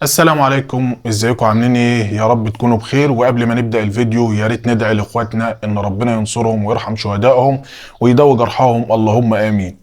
السلام عليكم، ازيكم عاملين ايه؟ يا رب تكونوا بخير. وقبل ما نبدأ الفيديو يا ريت ندعي لاخواتنا ان ربنا ينصرهم ويرحم شهدائهم ويداوي جرحاهم، اللهم امين.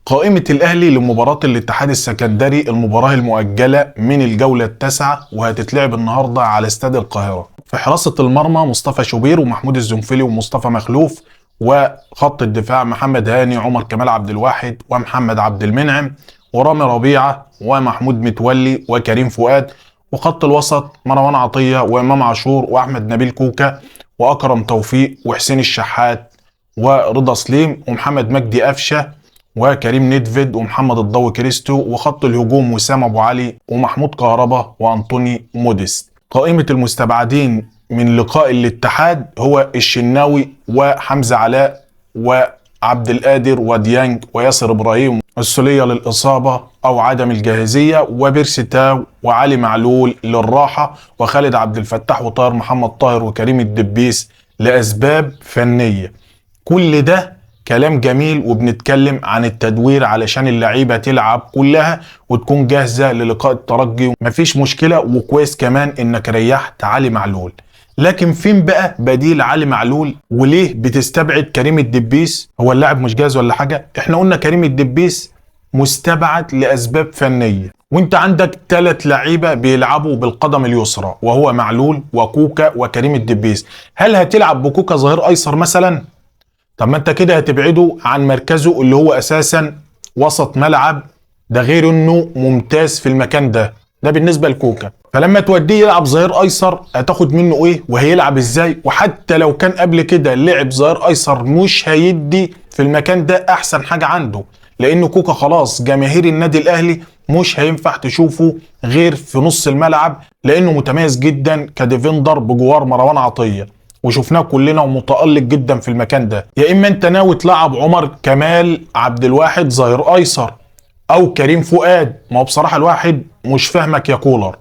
قائمة الاهلي لمباراة الاتحاد السكندري، المباراة المؤجلة من الجولة التاسعة وهتتلعب النهاردة على استاد القاهرة. في حراسة المرمى مصطفى شوبير ومحمود الزنفلي ومصطفى مخلوف، وخط الدفاع محمد هاني، عمر كمال عبد الواحد ومحمد عبد المنعم ورامي ربيعة ومحمود متولي وكريم فؤاد. وخط الوسط مروان عطية وإمام عاشور وأحمد نبيل كوكا وأكرم توفيق وحسين الشحات ورضا سليم ومحمد مجدي قفشة وكريم ندفد ومحمد الضوي كريستو. وخط الهجوم وسام أبو علي ومحمود كهربا وأنطوني موديست. قائمة المستبعدين من لقاء الاتحاد هو الشناوي وحمزة علاء وعبد القادر وديانج وياسر إبراهيم، السولية للإصابة أو عدم الجاهزية، وبيرسيتاو وعلي معلول للراحة، وخالد عبد الفتاح وطاهر محمد طاهر وكريم الدبيس لأسباب فنية. كل ده كلام جميل وبنتكلم عن التدوير علشان اللعيبة تلعب كلها وتكون جاهزة للقاء الترجي. مفيش مشكلة، وكويس كمان انك ريحت علي معلول. لكن فين بقى بديل علي معلول؟ وليه بتستبعد كريم الدبيس؟ هو اللاعب مش جاهز ولا حاجة؟ احنا قلنا كريم الدبيس مستبعد لأسباب فنية، وانت عندك 3 لعيبة بيلعبوا بالقدم اليسرى وهو معلول وكوكا وكريم الدبيس. هل هتلعب بكوكا ظهير ايسر مثلا؟ طب ما انت كده هتبعده عن مركزه اللي هو اساسا وسط ملعب، ده غير انه ممتاز في المكان ده بالنسبه لكوكا. فلما توديه يلعب ظهير ايسر هتاخد منه ايه وهيلعب ازاي؟ وحتى لو كان قبل كده لعب ظهير ايسر مش هيدي في المكان ده احسن حاجه عنده، لان كوكا خلاص جماهير النادي الاهلي مش هينفع تشوفه غير في نص الملعب، لانه متميز جدا كديفندر بجوار مروان عطيه وشفناه كلنا ومتألق جدا في المكان ده. يا اما انت ناوي تلعب عمر كمال عبد الواحد ظهير ايسر او كريم فؤاد. ما هو بصراحه الواحد مش فاهمك يا كولر.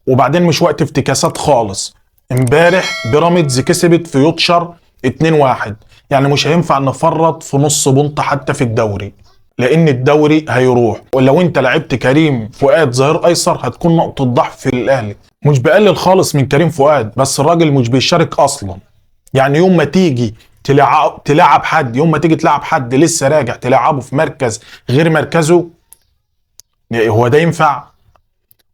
وبعدين مش وقت افتكاسات خالص. امبارح بيراميدز كسبت في يوتشر 2-1، يعني مش هينفع نفرط في نص بنطه حتى في الدوري، لان الدوري هيروح. ولو انت لعبت كريم فؤاد ظهير ايسر هتكون نقطه ضعف في الاهلي. مش بقلل خالص من كريم فؤاد، بس الراجل مش بيشارك اصلا. يعني يوم ما تيجي تلعب حد، يوم ما تيجي تلعب حد لسه راجع تلعبه في مركز غير مركزه، هو ده ينفع؟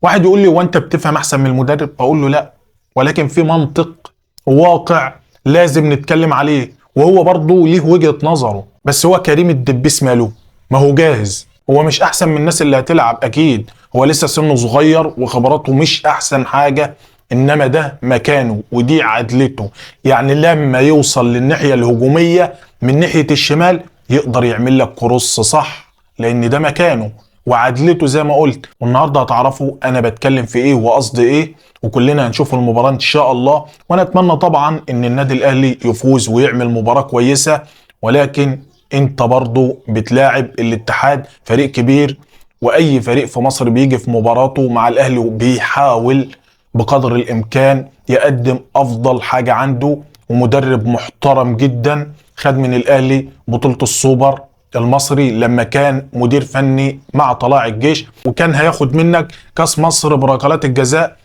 واحد يقول لي هو انت بتفهم احسن من المدرب؟ اقول له لا، ولكن في منطق وواقع لازم نتكلم عليه، وهو برضه ليه وجهة نظره. بس هو كريم الدبيس ماله؟ ما هو جاهز. هو مش احسن من الناس اللي هتلعب اكيد، هو لسه سنه صغير وخبراته مش احسن حاجة، انما ده مكانه ودي عدلته. يعني لما يوصل للناحية الهجومية من ناحية الشمال يقدر يعمل لك كروس صح، لان ده مكانه وعدلته زي ما قلت. والنهارده هتعرفوا انا بتكلم في ايه وقصدي ايه، وكلنا هنشوف المباراة ان شاء الله. وانا اتمنى طبعا ان النادي الاهلي يفوز ويعمل مباراة كويسة، ولكن انت برضو بتلاعب الاتحاد، فريق كبير، واي فريق في مصر بيجي في مباراته مع الاهلي وبيحاول بقدر الامكان يقدم افضل حاجة عنده. ومدرب محترم جدا خد من الاهلي بطولة السوبر المصري لما كان مدير فني مع طلائع الجيش، وكان هياخد منك كاس مصر بركلات الجزاء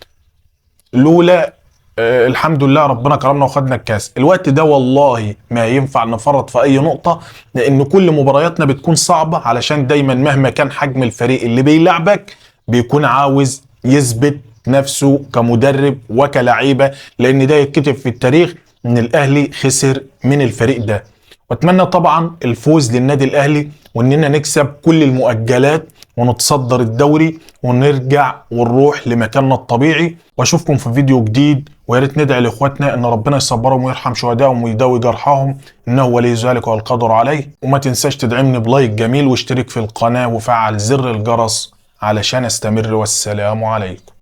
لولا الحمد لله ربنا كرمنا وخدنا الكاس. الوقت ده والله ما ينفع نفرط في اي نقطة، لان كل مبارياتنا بتكون صعبة، علشان دايما مهما كان حجم الفريق اللي بيلعبك بيكون عاوز يثبت نفسه كمدرب وكلعيبة، لان ده يتكتب في التاريخ ان الاهلي خسر من الفريق ده. واتمنى طبعا الفوز للنادي الاهلي واننا نكسب كل المؤجلات ونتصدر الدوري ونرجع ونروح لمكاننا الطبيعي. واشوفكم في فيديو جديد، ويا ريت ندعي لاخواتنا ان ربنا يصبرهم ويرحم شهدائهم ويداوي جرحهم، انه ولي ذلك والقدر عليه. وما تنساش تدعمني بلايك جميل واشترك في القناة وفعل زر الجرس علشان استمر، والسلام عليكم.